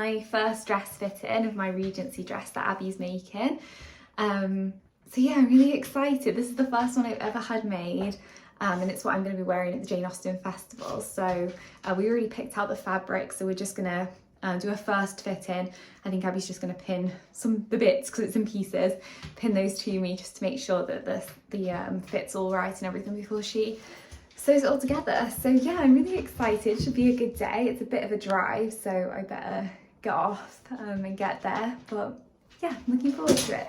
my first dress fitting of my Regency dress that Abby's making. So yeah, I'm really excited. This is the first one I've ever had made, and it's what I'm going to be wearing at the Jane Austen Festival. So we already picked out the fabric, so we're just going to do a first fitting. I think Abby's just going to pin the bits, because it's in pieces, pin those to me just to make sure that the fit's all right and everything before she sews it all together. So yeah, I'm really excited. Should be a good day. It's a bit of a drive, so I better get off and get there. But yeah, I'm looking forward to it.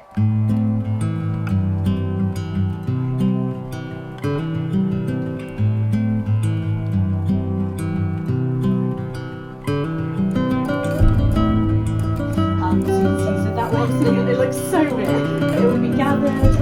So that one, it looks so weird. It will be gathered.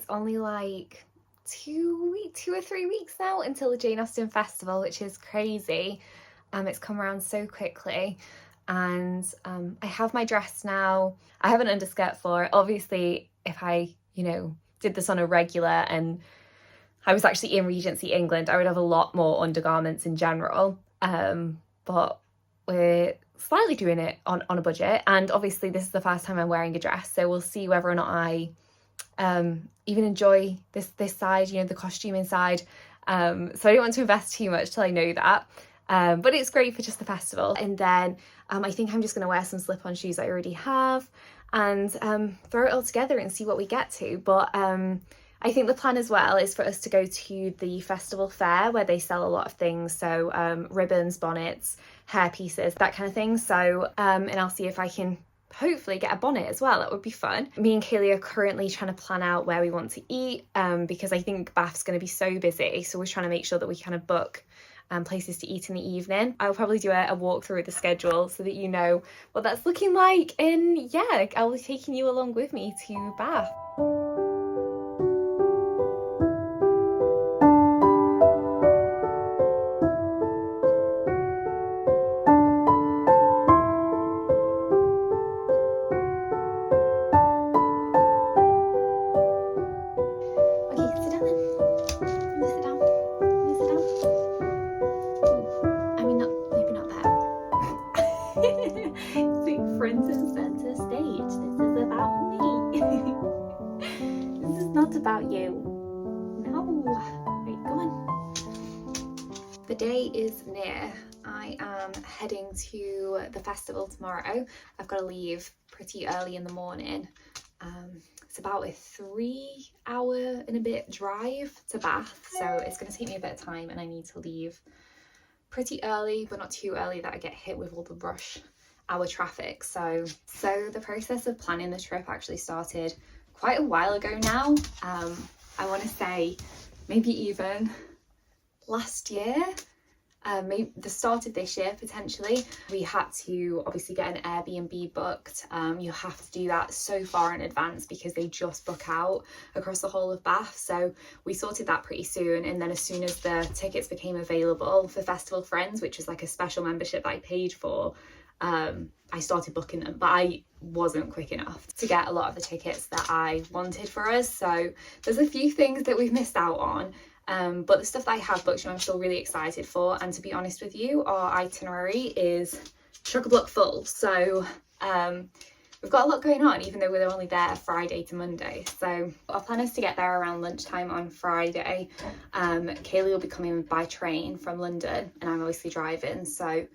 Only like 2 or 3 weeks now until the Jane Austen Festival, which is crazy. It's come around so quickly, and I have my dress now. I have an underskirt for it. Obviously, if I, did this on a regular and I was actually in Regency, England, I would have a lot more undergarments in general. But we're slightly doing it on a budget, and obviously this is the first time I'm wearing a dress, so we'll see whether or not I even enjoy this side, the costuming side. So I don't want to invest too much till I know that. But it's great for just the festival. And then I think I'm just going to wear some slip-on shoes I already have, and throw it all together and see what we get to. But I think the plan as well is for us to go to the festival fair, where they sell a lot of things, so ribbons, bonnets, hair pieces, that kind of thing. So and I'll see if I can hopefully get a bonnet as well. That would be fun. Me and Kaylee are currently trying to plan out where we want to eat, because I think Bath's going to be so busy, so we're trying to make sure that we kind of book places to eat in the evening. I'll probably do a walkthrough of the schedule so that you know what that's looking like, and yeah, I'll be taking you along with me to Bath. About you. No. Right, go on. The day is near. I am heading to the festival tomorrow. I've got to leave pretty early in the morning. It's about a 3-hour and a bit drive to Bath, so it's going to take me a bit of time, and I need to leave pretty early, but not too early that I get hit with all the rush hour traffic. So the process of planning the trip actually started quite a while ago now. I want to say maybe even last year, maybe the start of this year potentially. We had to obviously get an Airbnb booked. You have to do that so far in advance because they just book out across the whole of Bath. So we sorted that pretty soon, and then as soon as the tickets became available for Festival Friends, which was like a special membership that I paid for, I started booking them, but I wasn't quick enough to get a lot of the tickets that I wanted for us. So there's a few things that we've missed out on. But the stuff that I have booked, I'm still really excited for. And to be honest with you, our itinerary is chock-a-block full. So we've got a lot going on, even though we're only there Friday to Monday. So our plan is to get there around lunchtime on Friday. Kaylee will be coming by train from London, and I'm obviously driving. So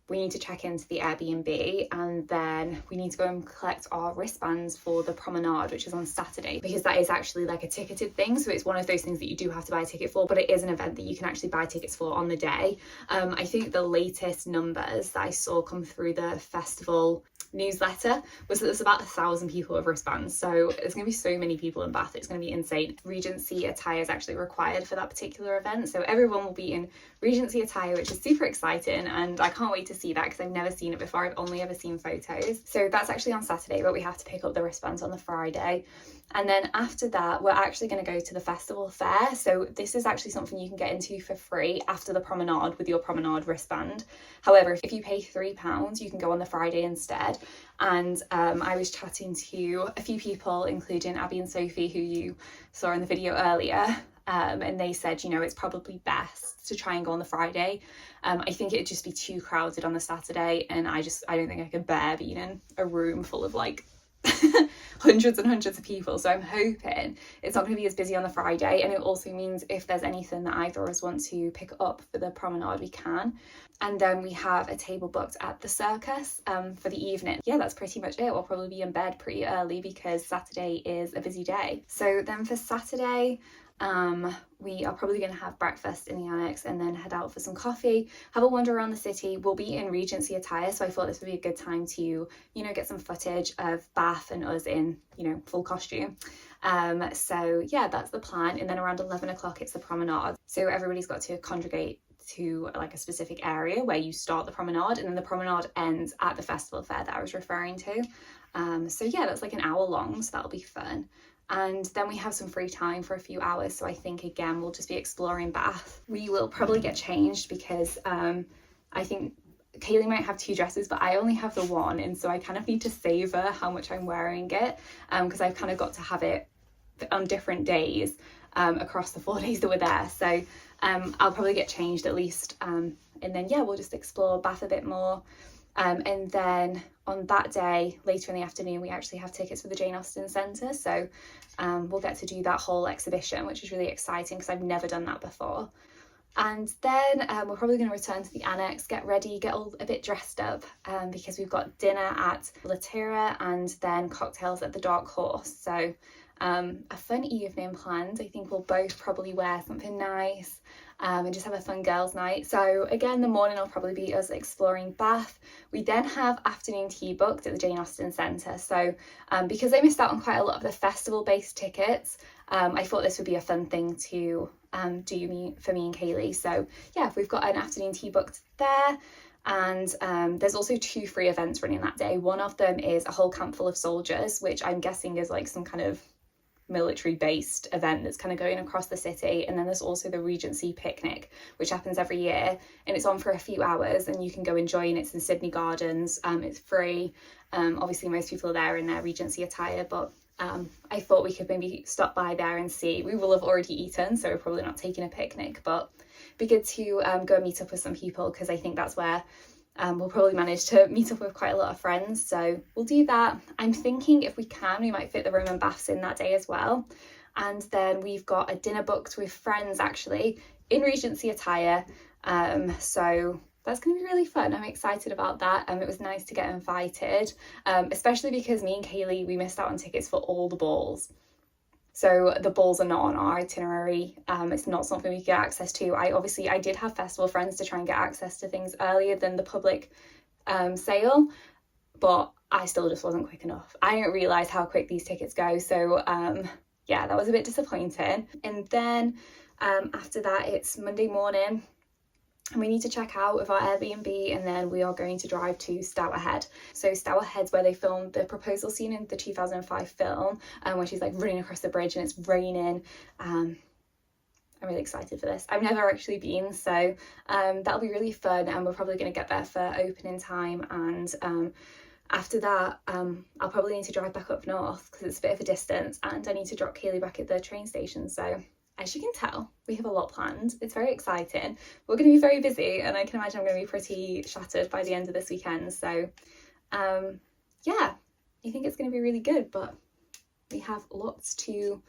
we need to check into the Airbnb, and then we need to go and collect our wristbands for the promenade, which is on Saturday, because that is actually like a ticketed thing. So it's one of those things that you do have to buy a ticket for, but it is an event that you can actually buy tickets for on the day. I think the latest numbers that I saw come through the festival newsletter was that there's about 1,000 people with wristbands. So there's going to be so many people in Bath, it's going to be insane. Regency attire is actually required for that particular event, so everyone will be in Regency attire, which is super exciting, and I can't wait to see that because I've never seen it before. I've only ever seen photos. So that's actually on Saturday, but we have to pick up the wristbands on the Friday. And then after that, we're actually going to go to the festival fair. So this is actually something you can get into for free after the promenade with your promenade wristband. However, if you pay £3, you can go on the Friday instead. And I was chatting to a few people, including Abby and Sophie, who you saw in the video earlier. And they said, you know, it's probably best to try and go on the Friday. I think it'd just be too crowded on the Saturday, and I don't think I could bear being in a room full of like hundreds and hundreds of people. So I'm hoping it's not going to be as busy on the Friday, and it also means if there's anything that either of us want to pick up for the promenade, we can. And then we have a table booked at the Circus for the evening. Yeah, that's pretty much it. We'll probably be in bed pretty early because Saturday is a busy day. So then for Saturday, we are probably going to have breakfast in the annex and then head out for some coffee, have a wander around the city. We'll be in Regency attire, so I thought this would be a good time to, you know, get some footage of Bath and us in, you know, full costume. So yeah, that's the plan. And then around 11 o'clock it's the promenade, so everybody's got to congregate to like a specific area where you start the promenade, and then the promenade ends at the festival fair that I was referring to. So yeah, that's like an hour long, so that'll be fun. And then we have some free time for a few hours, so I think again we'll just be exploring Bath. We will probably get changed because I think Kaylee might have 2 dresses, but I only have the one, and so I kind of need to savour how much I'm wearing it, because I've kind of got to have it on different days across the 4 days that we're there. So I'll probably get changed at least, and then yeah, we'll just explore Bath a bit more. And then on that day, later in the afternoon, we actually have tickets for the Jane Austen Centre, so we'll get to do that whole exhibition, which is really exciting because I've never done that before. And then we're probably going to return to the annex, get ready, get all a bit dressed up, because we've got dinner at Terra and then cocktails at the Dark Horse. So a fun evening planned. I think we'll both probably wear something nice and just have a fun girls' night. So again, the morning will probably be us exploring Bath. We then have afternoon tea booked at the Jane Austen Centre. So because I missed out on quite a lot of the festival-based tickets, I thought this would be a fun thing to do for me and Kaylee. So yeah, we've got an afternoon tea booked there. And there's also 2 free events running that day. One of them is a whole camp full of soldiers, which I'm guessing is like some kind of military based event that's kind of going across the city. And then there's also the Regency picnic, which happens every year, and it's on for a few hours and you can go and join. It's in Sydney Gardens. It's free. Obviously most people are there in their Regency attire, but I thought we could maybe stop by there and see. We will have already eaten, so we're probably not taking a picnic, but it'd be good to go and meet up with some people, because I think that's where we'll probably manage to meet up with quite a lot of friends. So we'll do that. I'm thinking if we can, we might fit the Roman baths in that day as well. And then we've got a dinner booked with friends actually in Regency attire. So that's going to be really fun. I'm excited about that. It was nice to get invited, especially because me and Kaylee, we missed out on tickets for all the balls. So the balls are not on our itinerary. It's not something we could get access to. I did have festival friends to try and get access to things earlier than the public sale, but I still just wasn't quick enough. I didn't realise how quick these tickets go, so yeah, that was a bit disappointing. And then after that, it's Monday morning, and we need to check out of our Airbnb, and then we are going to drive to Stour Head. So Stour Head's where they filmed the proposal scene in the 2005 film, when she's like running across the bridge and it's raining. I'm really excited for this. I've never actually been, so that'll be really fun, and we're probably going to get there for opening time. And after that, I'll probably need to drive back up north because it's a bit of a distance, and I need to drop Kaylee back at the train station. So as you can tell, we have a lot planned. It's very exciting. We're going to be very busy, and I can imagine I'm going to be pretty shattered by the end of this weekend. So yeah, I think it's going to be really good, but we have lots to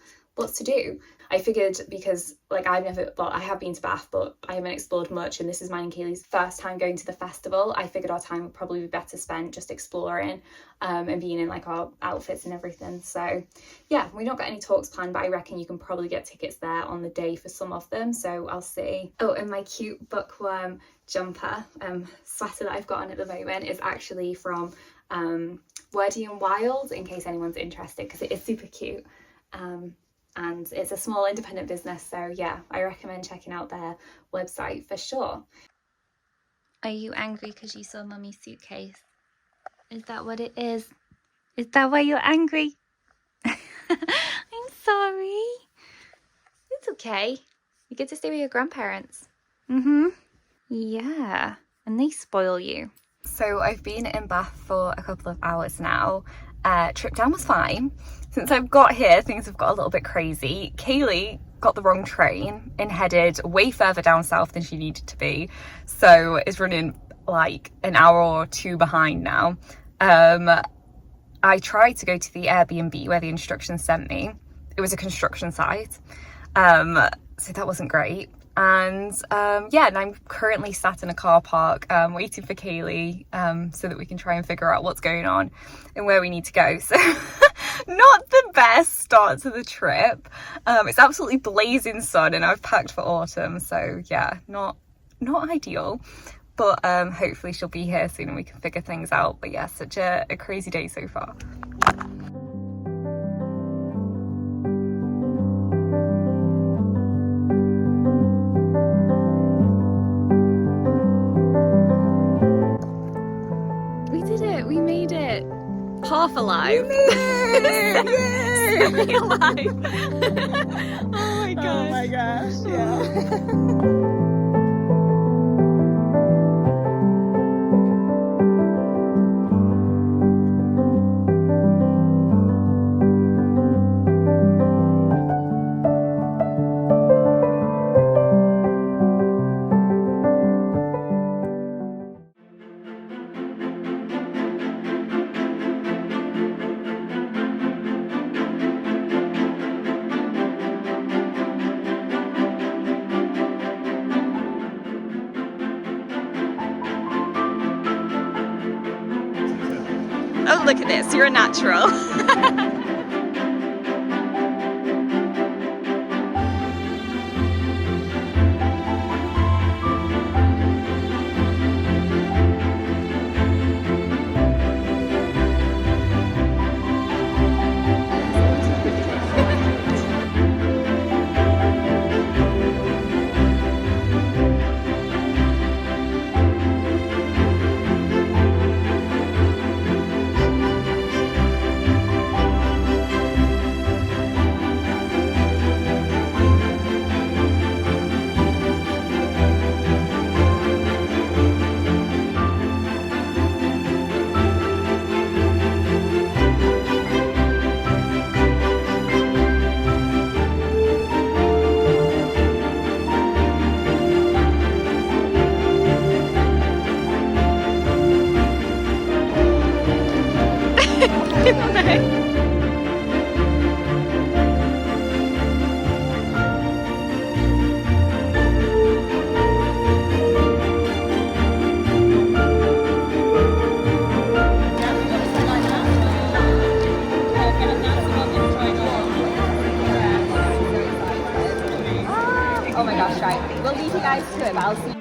do. I figured, because like I have been to Bath, but I haven't explored much, and this is mine and Kaylee's first time going to the festival. I figured our time would probably be better spent just exploring and being in like our outfits and everything. So yeah, we don't got any talks planned, but I reckon you can probably get tickets there on the day for some of them, so I'll see. Oh, and my cute bookworm jumper sweater that I've got on at the moment is actually from Wordy and Wild, in case anyone's interested, because it is super cute. And it's a small independent business, so yeah, I recommend checking out their website for sure. Are you angry because you saw Mummy's suitcase? Is that what it is? Is that why you're angry? I'm sorry. It's okay. You get to stay with your grandparents. Yeah, and they spoil you. So I've been in Bath for a couple of hours now. Trip down was fine. Since I've got here, things have got a little bit crazy. Kaylee got the wrong train and headed way further down south than she needed to be, so is running like an hour or two behind now. I tried to go to the Airbnb where the instructions sent me. It was a construction site, so that wasn't great. And yeah, and I'm currently sat in a car park waiting for Kaylee so that we can try and figure out what's going on and where we need to go. So not the best start to the trip. It's absolutely blazing sun, and I've packed for autumn, so yeah, not ideal, but hopefully she'll be here soon and we can figure things out. But yeah, such a crazy day so far. Half alive. Semi alive. Oh my gosh. Oh my gosh, yeah. Oh, look at this, you're a natural. Oh my gosh, right. We'll leave you guys to it, but I'll see.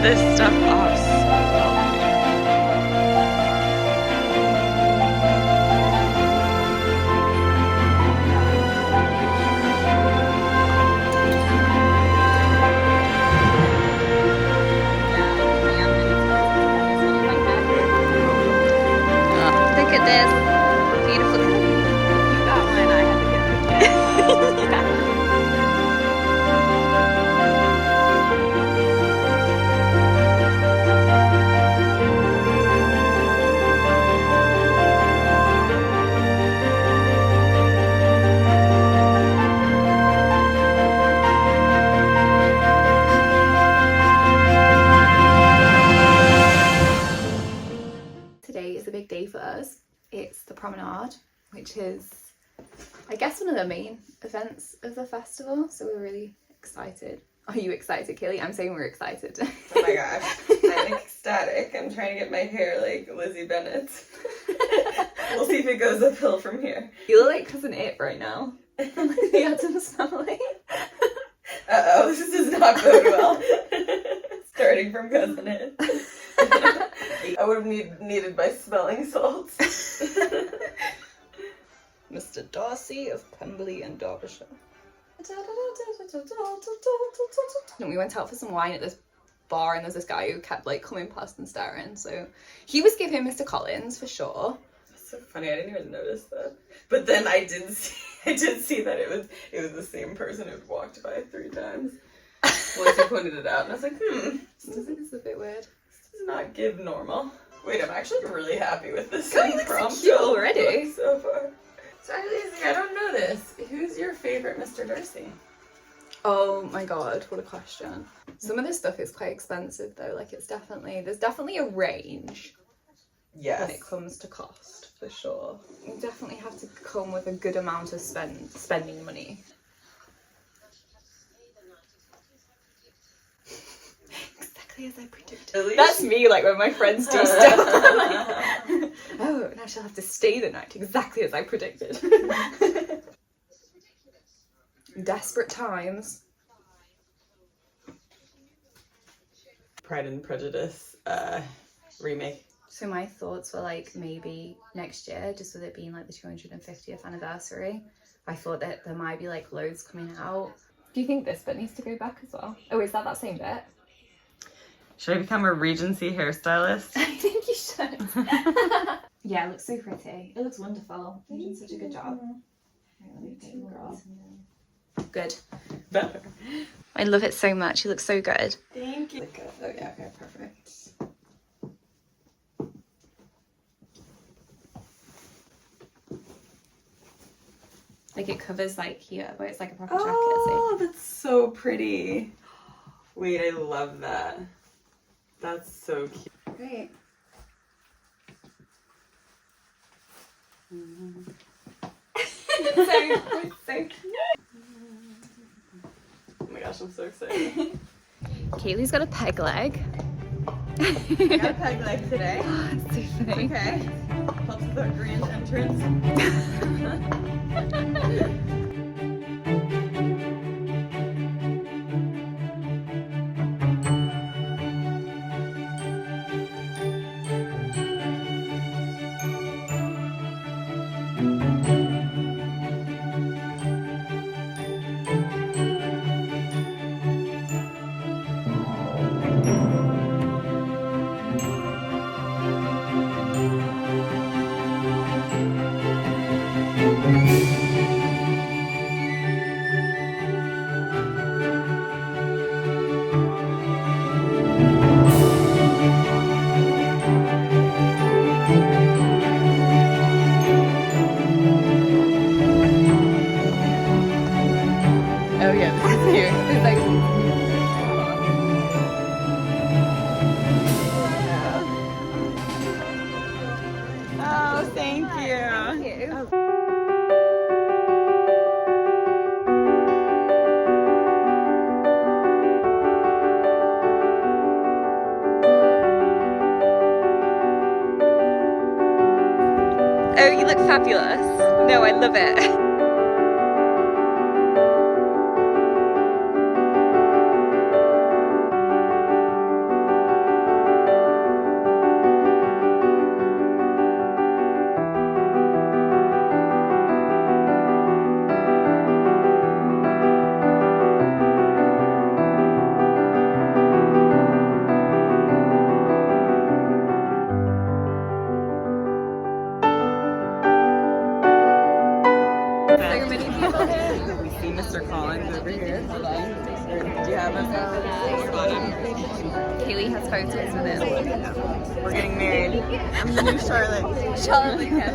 this stuff off so well. Look at this beautiful color. You got mine, I had to get it. Today is a big day for us. It's the promenade, which is, I guess, one of the main events of the festival. So we're really excited. Are you excited, Kaylee? I'm saying we're excited. Oh my gosh, I'm ecstatic. I'm trying to get my hair like Lizzie Bennett. We'll see if it goes uphill from here. You look like Cousin It right now. The Addams Family. Uh-oh, this does not bode well. Starting from Cousin It. I would have needed my smelling salts. Mr. Darcy of Pemberley and Derbyshire. And we went out for some wine at this bar, and there's this guy who kept like coming past and staring. So he was giving Mr. Collins for sure. That's so funny. I didn't even notice that. But then I did see that it was the same person who walked by 3 times. Once he pointed it out, and I was like, This is a bit weird. This does not give normal. Wait, I'm actually really happy with this God, you look so cute already. so far. So Lizzie, I don't know this. Who's your favorite Mr. Darcy? Oh my god, what a question. Some of this stuff is quite expensive though. Like there's definitely a range Yes. when it comes to cost, for sure. You definitely have to come with a good amount of spending money. Exactly as I predicted. That's me, like when my friends do stuff. I'm like, oh, now she'll have to stay the night, exactly as I predicted. Desperate times. Pride and Prejudice remake. So my thoughts were like maybe next year, just with it being like the 250th anniversary, I thought that there might be like loads coming out. Do you think this bit needs to go back as well? Oh, is that same bit? Should I become a Regency hairstylist? I think you should. Yeah, it looks so pretty. It looks wonderful. You did such a good job. Good. Better. I love it so much. You look so good. Thank you. Oh yeah, okay, perfect. Like it covers like here, but it's like a proper jacket. Oh, that's so pretty. Wait, I love that. That's so cute. Great. It's so cute. Oh my gosh, I'm so excited. Kaylee's got a peg leg. I got a peg leg today. It's so funny. Okay. Helps with our grand entrance. Oh yeah, this is cute. It's like Oh, thank you. Oh, you look fabulous. No, I love it. Lee has photos with him. We're getting married. I'm the new Charlotte. Charlotte Lucas.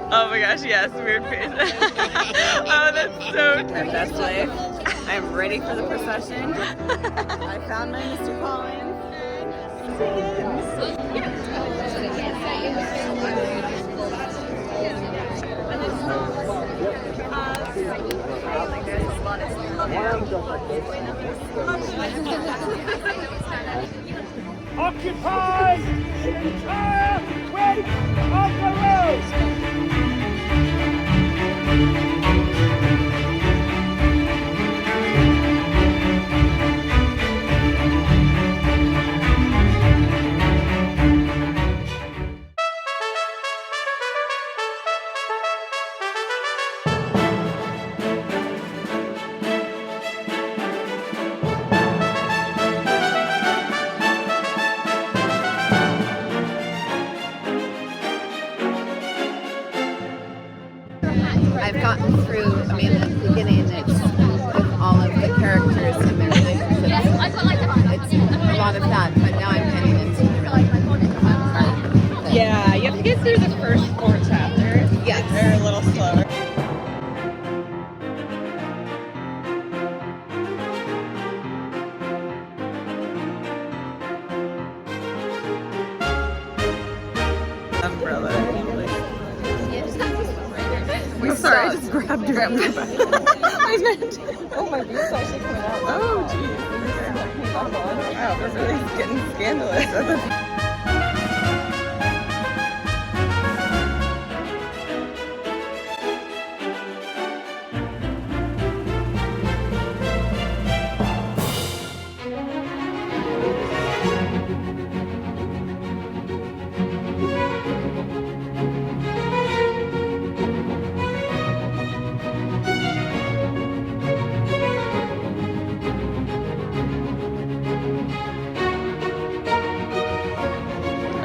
Oh my gosh, yes, weird face. Oh, that's so cute. My best life. I'm ready for the procession. I found my Mr. Collins. Occupy the entire width of the road! I've gotten through, I mean, at the beginning, it's with all of the characters and their relationships. It's a lot of that, but now I'm heading into the really fun part. Yeah, you have to get through the first 4 chapters. Yes. They're a little slower. Umbrella. I'm sorry, I just grabbed your umbrella. I meant, oh, my boots actually coming out. Oh, geez. Wow, we're really getting scandalous.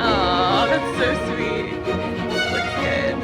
Oh, that's so sweet. Looks good.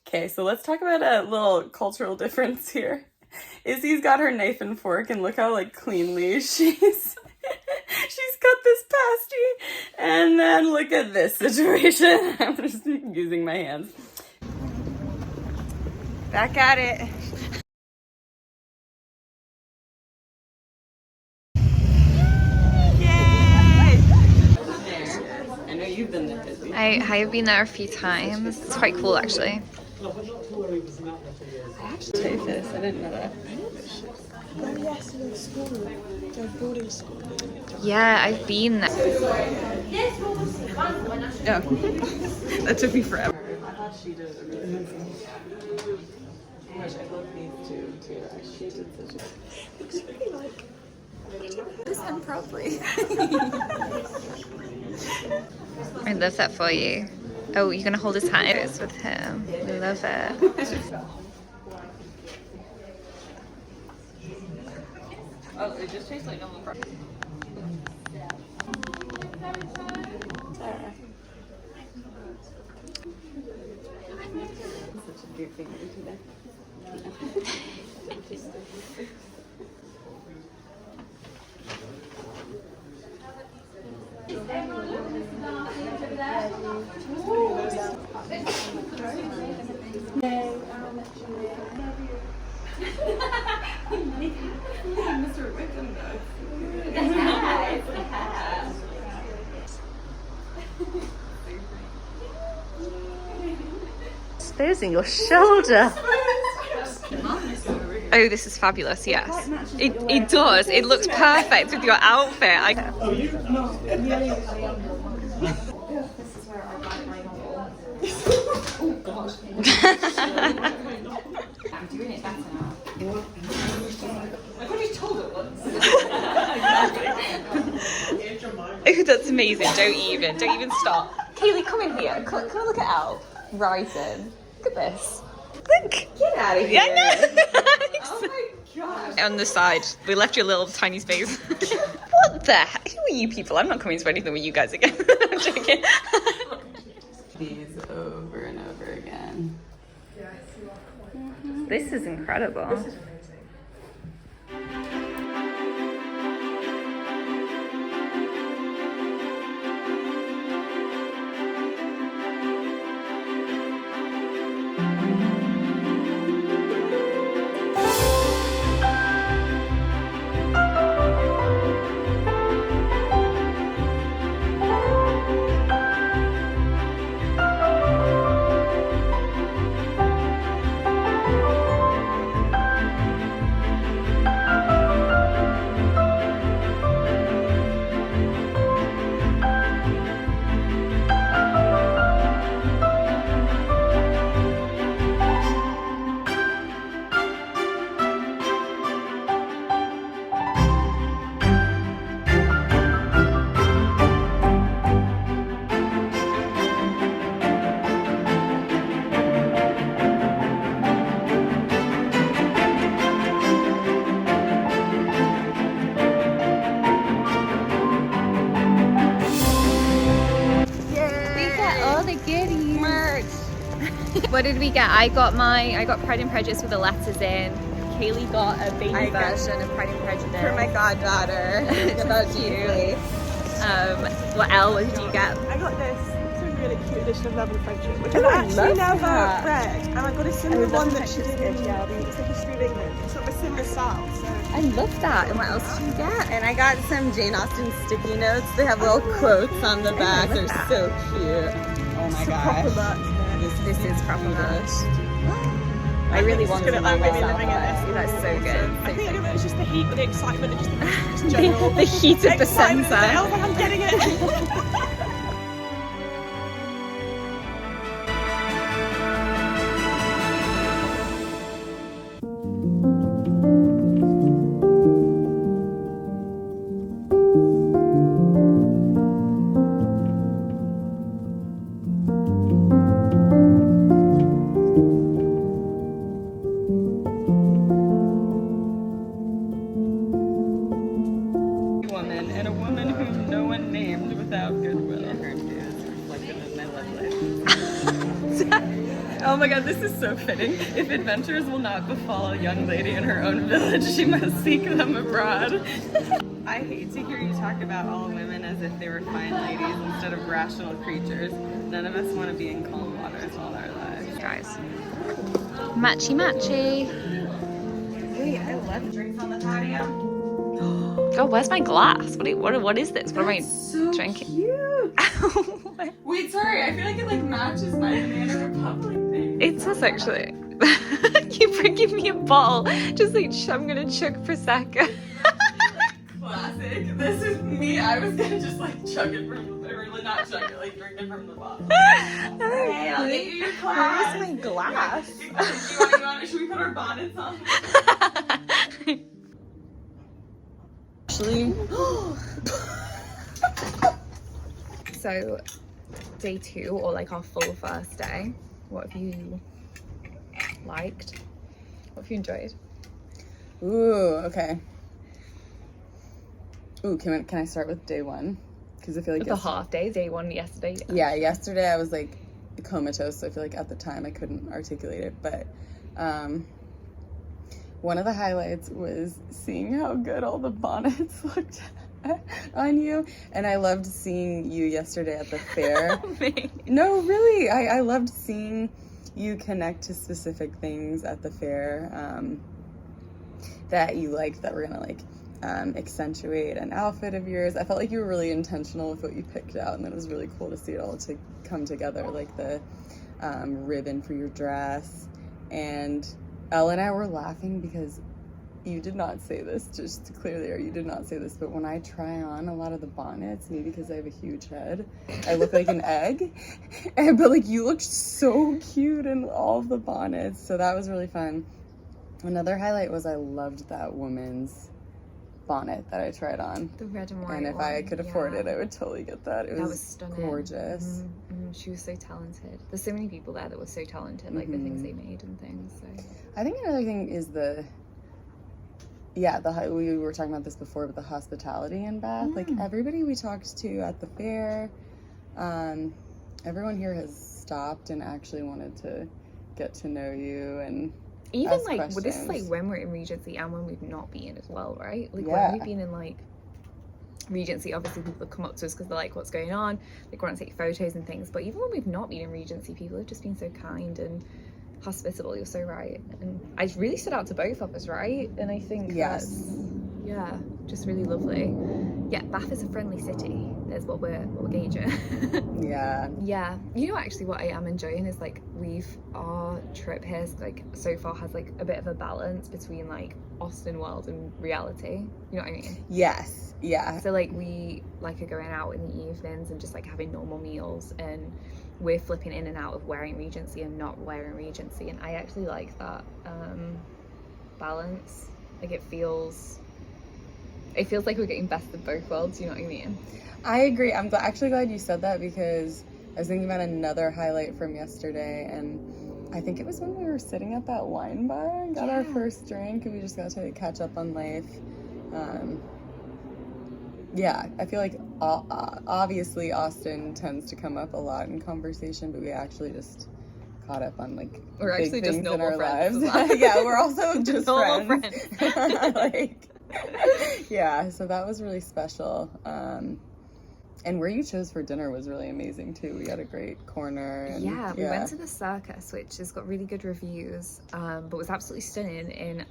Okay, so let's talk about a little cultural difference here. Izzy's got her knife and fork, and look how like cleanly she's cut this pasty. And then look at this situation. I'm just using my hands. Back at it. Yay! I know you've been there, Izzy. I have been there a few times. It's quite cool actually. I actually taste this. I didn't know that. Yeah, I've been there. Oh, that took me forever. I thought she did a really good job. I love these two too. She did such a. It's really like. This him properly. I love that for you. Oh, you're gonna hold his hands with him. We love it. Oh, it just tastes like normal product. Terra. Such a goofy movie today. Mr. Wickham does. Spares in your shoulder. Mom is over here. Oh, this is fabulous, yes. It does. It looks perfect with your outfit. Oh, you? No. This is where I write my novel. Oh, gosh. I'm doing it better now. I've already told it once. Oh, that's amazing. Don't even stop. Kaylee, come in here. Come look at Elle. Writing. Look at this. Look. Get out of here. Yeah, no. Oh my gosh. On the side, we left you a little tiny space. What the heck? Who are you people? I'm not coming to anything with you guys again. I'm joking. These over and over again. This is incredible. What did we get? I got Pride and Prejudice with the letters in. Kaylee got a baby version of Pride and Prejudice. For my goddaughter. About you. What Elle, what did you get? I got this. It's a really cute edition of Love and Friendship, which I've actually never read. And I got a similar one that she did in It's the History of England. It's sort of a similar style. So. I love that. And what else did you get? And I got some Jane Austen sticky notes. They have little quotes on the back. They're so cute. Oh my gosh. This is proper merch. I really want to like really living in this. That's so good. I think it was just the heat, the excitement, and just the general the heat of the excitement. centre. Oh, I'm getting it. And a woman whom no one named without goodwill. Her is reflected in my love life. Oh my god, this is so fitting. If adventures will not befall a young lady in her own village, she must seek them abroad. I hate to hear you talk about all women as if they were fine ladies instead of rational creatures. None of us want to be in calm waters all our lives. Guys. Matchy matchy. Wait, I left drinks on the patio. God, where's my glass? What is this? What am I So drinking? cute. Wait, sorry. I feel like it matches my Banana Republic thing. It does actually. You're bringing me a bottle. Just like I'm gonna chug Prosecco. Classic. This is me. I was gonna just like chug it from, or not chug it, like drink it from the bottle. Okay, I'll get you your glass. Where's my glass? You want, should we put our bonnets on? Actually. So, day 2, or like our full first day, what have you liked? What have you enjoyed? Ooh, okay. Ooh, can I start with day 1? Because I feel like The half day, day 1 yesterday. yeah, yesterday I was like comatose, so I feel like at the time I couldn't articulate it, but one of the highlights was seeing how good all the bonnets looked on you, and I loved seeing you yesterday at the fair. No, really, I loved seeing you connect to specific things at the fair that you liked, that were gonna like accentuate an outfit of yours. I felt like you were really intentional with what you picked out, and it was really cool to see it all to come together, like the ribbon for your dress, and Elle and I were laughing because you did not say this, just to clear the air, you did not say this, but when I try on a lot of the bonnets, maybe because I have a huge head, I look like an egg. But like you looked so cute in all of the bonnets, so that was really fun. Another highlight was I loved that woman's bonnet that I tried on. The red and white And if one, I could afford it, I would totally get that. It was stunning. gorgeous. She was so talented. There's so many people there that were so talented, like the things they made and things. So I think another thing is we were talking about this before, but the hospitality in Bath. Like everybody we talked to at the fair, everyone here has stopped and actually wanted to get to know you and even ask like questions. this is like when we're in Regency and when we've not been as well, right? Like Yeah. when we've been in like Regency, obviously people have come up to us because they're like, what's going on? They want to take photos and things. But even when we've not been in Regency, people have just been so kind and hospitable. You're so right. And I really stood out to both of us, right? And I think that's, yeah, just really lovely. Yeah, Bath is a friendly city. That's what we're gauging. Yeah. Yeah, you know, actually what I am enjoying is like our trip here is like so far has like a bit of a balance between like Austen world and reality, you know what I mean? Yes. Yeah. So like we like are going out in the evenings and just like having normal meals, and we're flipping in and out of wearing Regency and not wearing Regency, and I actually like that balance. Like it feels like we're getting best of both worlds, you know what I mean? I agree. I'm actually glad you said that, because I was thinking about another highlight from yesterday, and I think it was when we were sitting at that wine bar and got our first drink and we just got to catch up on life. Yeah, I feel like obviously Austen tends to come up a lot in conversation, but we actually just caught up on like We're big actually things just in our normal friends lives. as well. Yeah, we're also just Normal friends. Like, yeah, so that was really special. And where you chose for dinner was really amazing too. We had a great corner. And, yeah, we went to the Circus, which has got really good reviews, but was absolutely stunning. And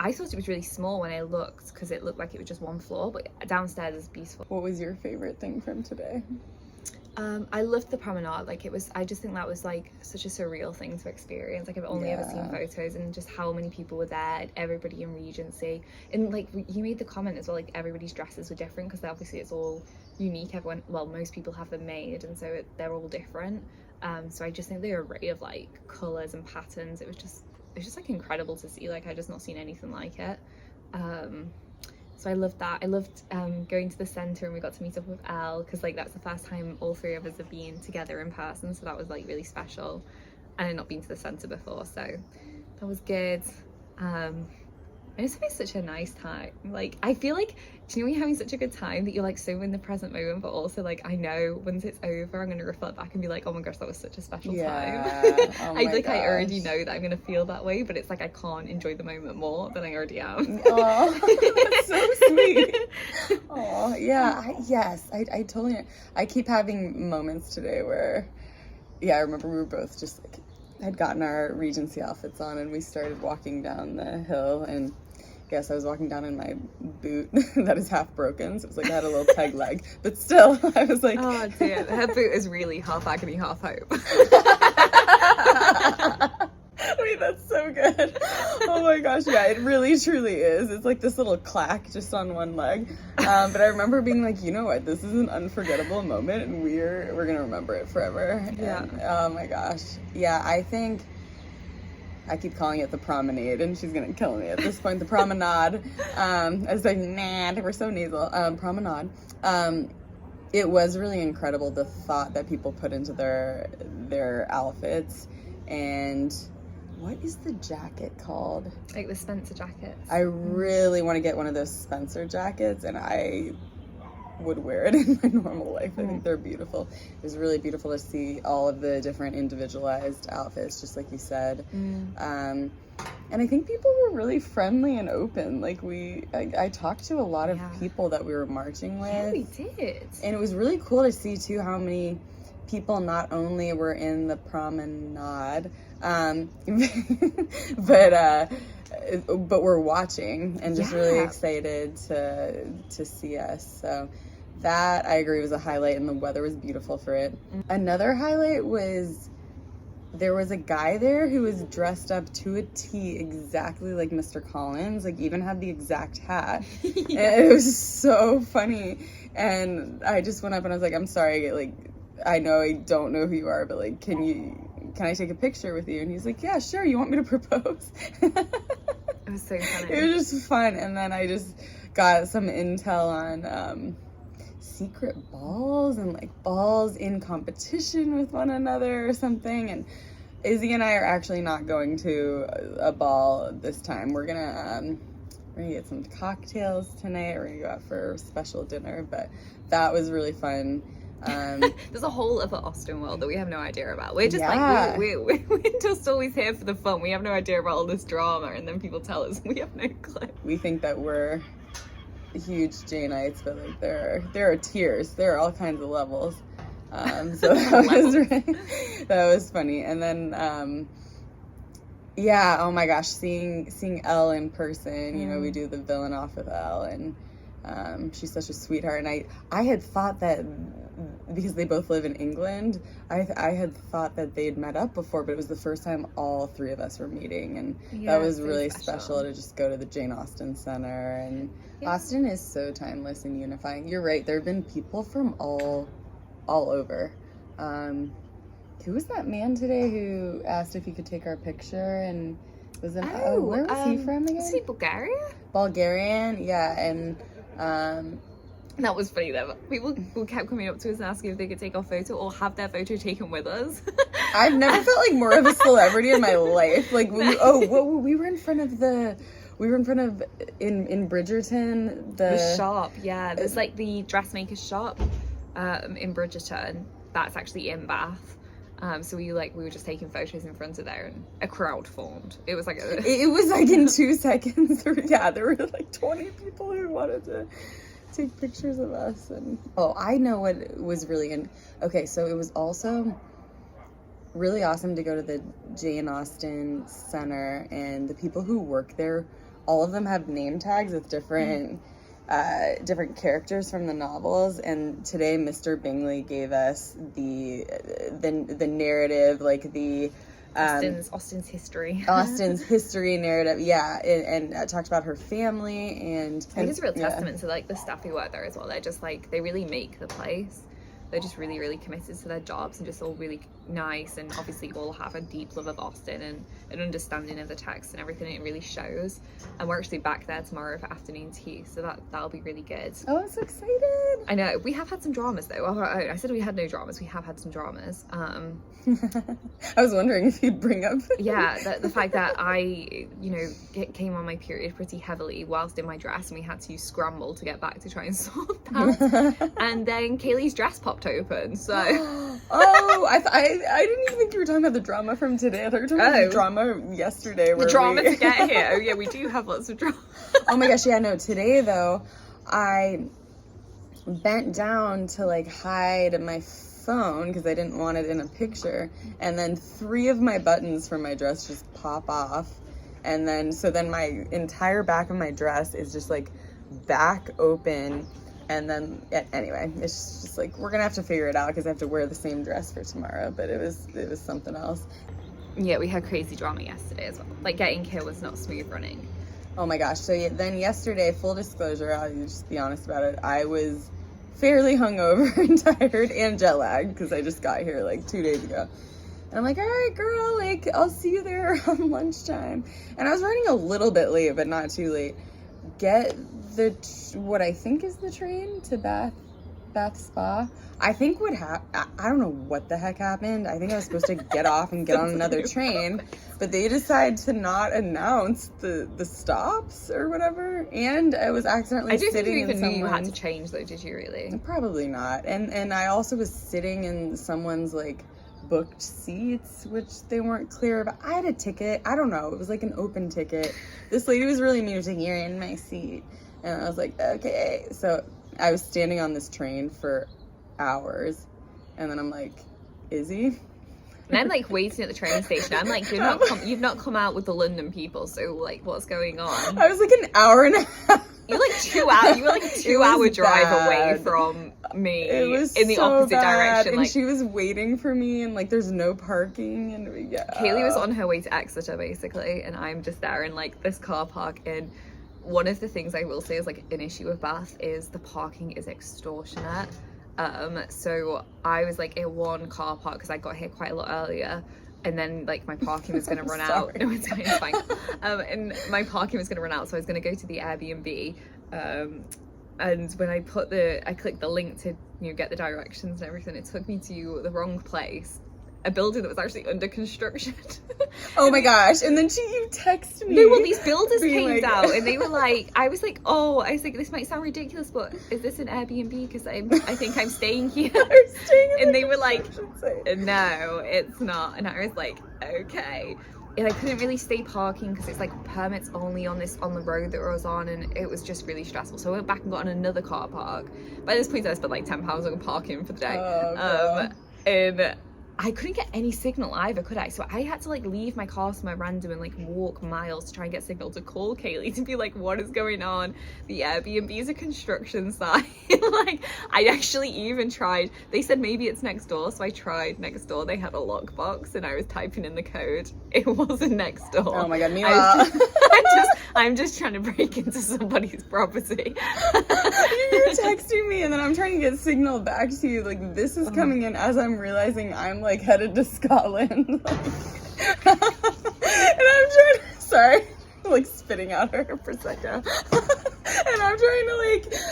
I thought it was really small when I looked, because it looked like it was just one floor, but downstairs is beautiful. What was your favorite thing from today? I loved the promenade. Like I just think that was like such a surreal thing to experience. Like I've only ever seen photos, and just how many people were there, and everybody in Regency. And like you made the comment as well, like everybody's dresses were different, because obviously it's all unique. Most people have them made, and so they're all different. So I just think the array of like colours and patterns, it was just like incredible to see. Like I just not seen anything like it. So I loved that. I loved going to the centre, and we got to meet up with Elle, because like that's the first time all three of us have been together in person, so that was like really special. And I'd not been to the centre before, so that was good. I just had such a nice time. Like I feel like, do you know when you're having such a good time that you're like so in the present moment, but also like I know once it's over I'm gonna reflect back and be like, oh my gosh, that was such a special time. Oh I already know that I'm gonna feel that way, but it's like I can't enjoy the moment more than I already am. Oh, that's so sweet. Oh yeah, I totally. I keep having moments today where, I remember we were both just like had gotten our Regency outfits on, and we started walking down the hill, and yes, I was walking down in my boot that is half broken, so it's like I had a little peg leg, but still I was like, oh dear, her boot is really half agony, half hope. Wait, that's so good. Oh my gosh, yeah, it really truly is. It's like this little clack just on one leg. But I remember being like, you know what, this is an unforgettable moment, and we're gonna remember it forever. Yeah. And, oh my gosh. Yeah, I think I keep calling it the promenade, and she's gonna kill me at this point. The promenade. I was like, nah, we're so nasal. Promenade. It was really incredible, the thought that people put into their outfits. And what is the jacket called? Like the Spencer jackets. I really want to get one of those Spencer jackets, and I would wear it in my normal life. I think they're beautiful. It was really beautiful to see all of the different individualized outfits, just like you said. And I think people were really friendly and open. Like I talked to a lot of people that we were marching with. Yeah, we did. And it was really cool to see too how many people not only were in the promenade, but were watching and just really excited to see us. So that, I agree, was a highlight, and the weather was beautiful for it. Another highlight was there was a guy there who was dressed up to a T exactly like Mr. Collins, like even had the exact hat. And it was so funny. And I just went up and I was like, I'm sorry, like, I know I don't know who you are, but like, can I take a picture with you? And he's like, yeah, sure. You want me to propose? It was so funny. It was just fun. And then I just got some intel on secret balls and like balls in competition with one another or something. And Izzy and I are actually not going to a ball this time. We're gonna get some cocktails tonight. We're gonna go out for a special dinner, but that was really fun. There's a whole other Austen world that we have no idea about. We're just Yeah. like, we're just always here for the fun. We have no idea about all this drama, and then people tell us we have no clue. We think that we're huge Janeites, but like there are tiers. There are all kinds of levels. So that was funny. And then yeah, oh my gosh, seeing Elle in person. You know, we do the villain off with Elle, and she's such a sweetheart. And I had thought that, because they both live in England, I had thought that they'd met up before, but it was the first time all three of us were meeting, and that was really special to just go to the Jane Austen Center. And Austen is so timeless and unifying. You're right, there have been people from all over. Who was that man today who asked if he could take our picture and was in, where was he from again? Was he Bulgaria? Bulgarian, yeah. And that was funny though. People kept coming up to us and asking if they could take our photo or have their photo taken with us. I've never felt like more of a celebrity in my life. Like we were in front of in Bridgerton the shop. Yeah, there's like the dressmaker's shop in Bridgerton. That's actually in Bath. So we were just taking photos in front of there, and a crowd formed. It was like it was like in 2 seconds. Yeah, there were like 20 people who wanted to take pictures of us. And I know what was really okay, so it was also really awesome to go to the Jane Austen Center, and the people who work there, all of them have name tags with different characters from the novels. And today Mr. Bingley gave us the narrative, like the Austen's history. Austen's history narrative, yeah, and talked about her family, and I think it's a real testament to like the staff who work there as well. They're just like, they really make the place. They're just really, really committed to their jobs and just all really nice, and obviously all have a deep love of Austen and an understanding of the text and everything. It really shows. And we're actually back there tomorrow for afternoon tea, so that'll be really good. Oh, I'm so excited. I know, we have had some dramas though. I said we had no dramas, we have had some dramas. I was wondering if you'd bring up yeah, the fact that I, came on my period pretty heavily whilst in my dress, and we had to scramble to get back to try and sort that. And then Kaylee's dress popped open, so I didn't even think you were talking about the drama from today. I thought you were talking about the drama yesterday. The drama to get here. Oh yeah, we do have lots of drama. Oh my gosh, yeah, no, today though, I bent down to like hide my phone because I didn't want it in a picture, and then 3 of my buttons from my dress just pop off, and then my entire back of my dress is just like back open. And then anyway, it's just like, we're gonna have to figure it out because I have to wear the same dress for tomorrow. But it was something else. Yeah, we had crazy drama yesterday as well. Like, getting here was not smooth running. Oh my gosh. So then yesterday, full disclosure, I'll just be honest about it, I was fairly hungover and tired and jet lagged because I just got here like 2 days ago. And I'm like, all right, girl, like, I'll see you there on lunchtime. And I was running a little bit late, but not too late. Get what I think is the train to Bath Spa. I think I don't know what the heck happened. I think I was supposed to get off and get on another train, but they decided to not announce the stops or whatever, and I was accidentally sitting in I don't think you even knew you had to someone's... change though, did you really? Probably not. And I also was sitting in someone's like booked seats, which they weren't clear about. I had a ticket. I don't know. It was like an open ticket. This lady was really mean. She was like, you're in my seat. And I was like, okay. So I was standing on this train for hours. And then I'm like, Izzy? And I'm like waiting at the train station. I'm like, you've not come out with the London people. So like, what's going on? I was like an hour and a half You were like 2 hours. You were like a 2-hour drive away bad. from me. It was in the so opposite bad, direction. and Like she was waiting for me, and like there's no parking, and yeah. Kaylee was on her way to Exeter basically, and I'm just there in like this car park. And one of the things I will say is like an issue with Bath is the parking is extortionate. So I was like in one car park because I got here quite a lot earlier, and then like my parking was going to run out. No, it's fine, it's fine. And my parking was going to run out, so I was going to go to the Airbnb. And when I clicked the link to get the directions and everything, it took me to the wrong place, a building that was actually under construction. Oh my gosh! And then you text me. No, well, these builders being came like- out and they were like, I was like, this might sound ridiculous, but is this an Airbnb? Because I think I'm staying here. And they were like, no, it's not. And I was like, okay. And I couldn't really stay parking because it's like permits only on the road that I was on, and it was just really stressful. So I went back and got in another car park. By this point I spent like £10 on parking for the day. And I couldn't get any signal either, could I? So I had to like leave my car somewhere random and like walk miles to try and get signal to call Kaylee to be like, what is going on? The Airbnb is a construction site. Like I actually even tried, they said maybe it's next door, so I tried next door. They had a lockbox and I was typing in the code. It wasn't next door. Oh my god, meanwhile I'm just trying to break into somebody's property. You're texting me, and then I'm trying to get signal back to you. Like this is coming in as I'm realizing I'm like headed to Scotland. Like, and I'm trying to, sorry, like spitting out her prosecco. And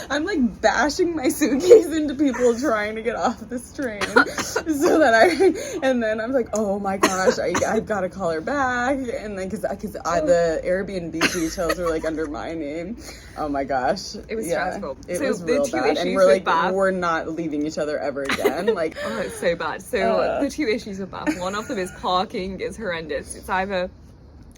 I'm like bashing my suitcase into people trying to get off this train, so that and then I'm like, oh my gosh, I've got to call her back, and then because the Airbnb details are like under my name. Oh my gosh, it was stressful. It so was real the two bad, issues and we're like, Bath, we're not leaving each other ever again. Like, oh, it's so bad. So the two issues with Bath, one of them is parking is horrendous. It's either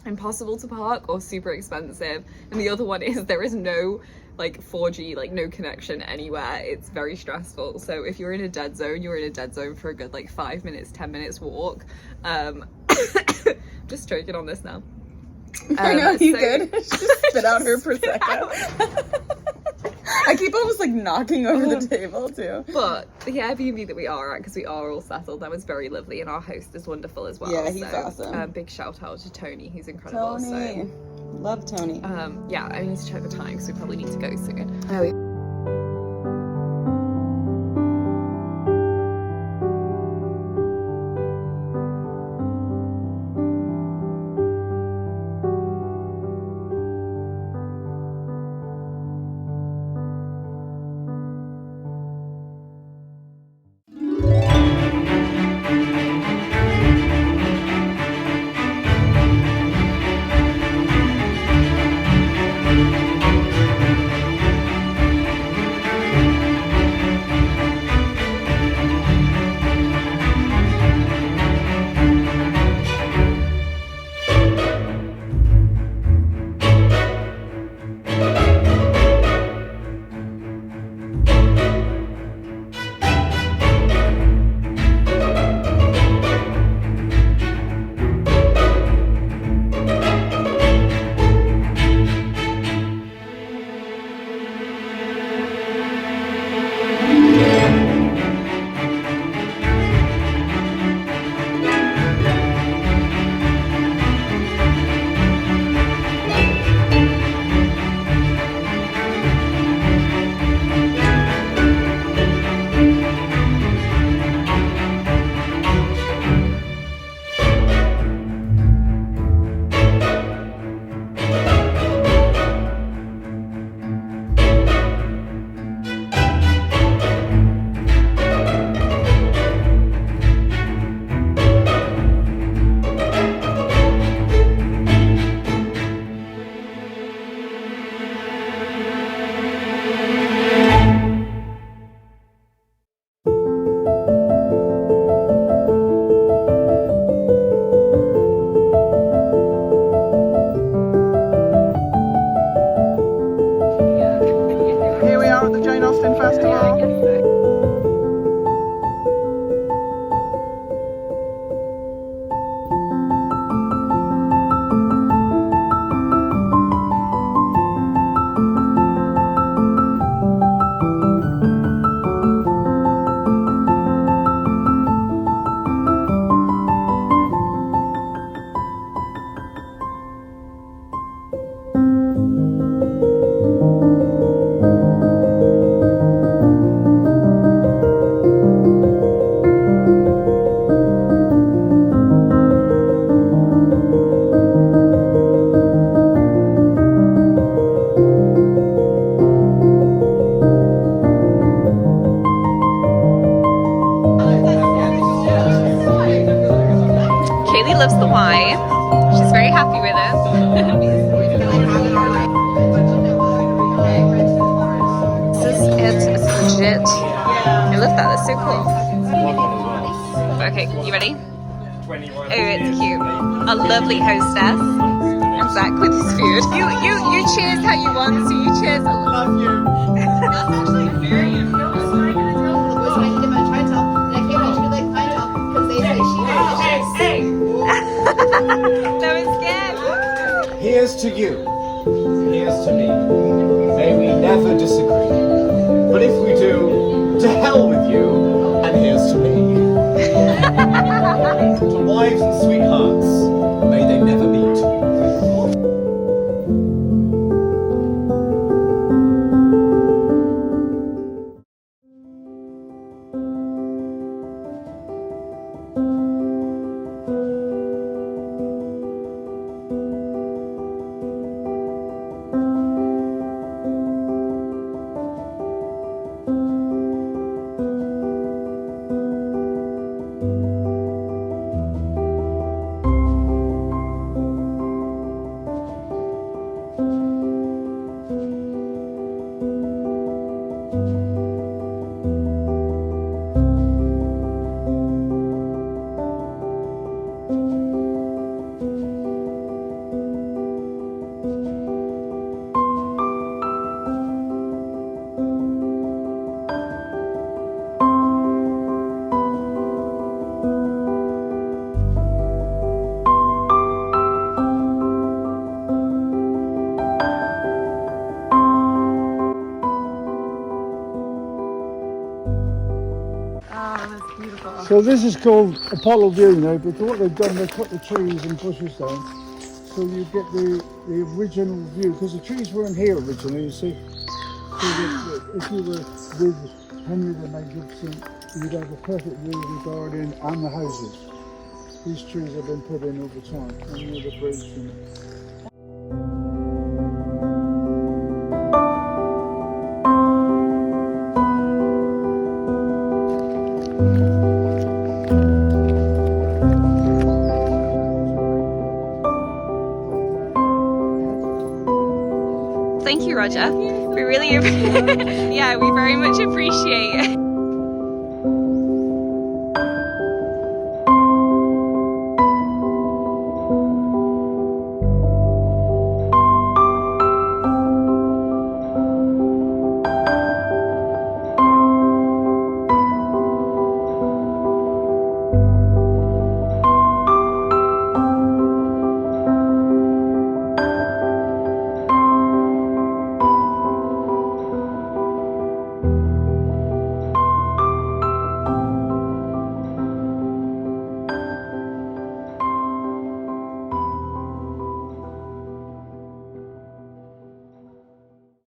impossible to park or super expensive, and the other one is there is no like 4G, like no connection anywhere. It's very stressful. So if you're in a dead zone, you're in a dead zone for a good like 5 minutes, 10 minutes walk. Just choking on this now. I know, you good? She just spit out her prosecco. I keep almost like knocking over the table too. But the Airbnb that we are at, because we are all settled, that was very lovely, and our host is wonderful as well. Yeah, he's awesome. Big shout out to Tony, who's incredible. Tony, love Tony. Yeah, I need to check the time because we probably need to go soon. Oh, yeah. Kaylee loves the wine. She's very happy with it. This is it. It's legit. I love that. That's so cool. Okay, you ready? Oh, it's cute. A lovely hostess. And Zach with his food. You cheers how you want, so you cheers. Love you. That's actually very That was scared. Here's to you. Here's to me. May we never disagree. But if we do, to hell with you, and here's to me. To wives and sweethearts, may they never meet. So this is called Apollo View now, because what they've done, they cut the trees and bushes down, so you get the original view, because the trees weren't here originally, you see. So that if you were with Henry the Magnificent, you'd have a perfect view of the garden and the houses. These trees have been put in over time, and near the bridge. And Thank you, Roger. We really, yeah, we very much appreciate it.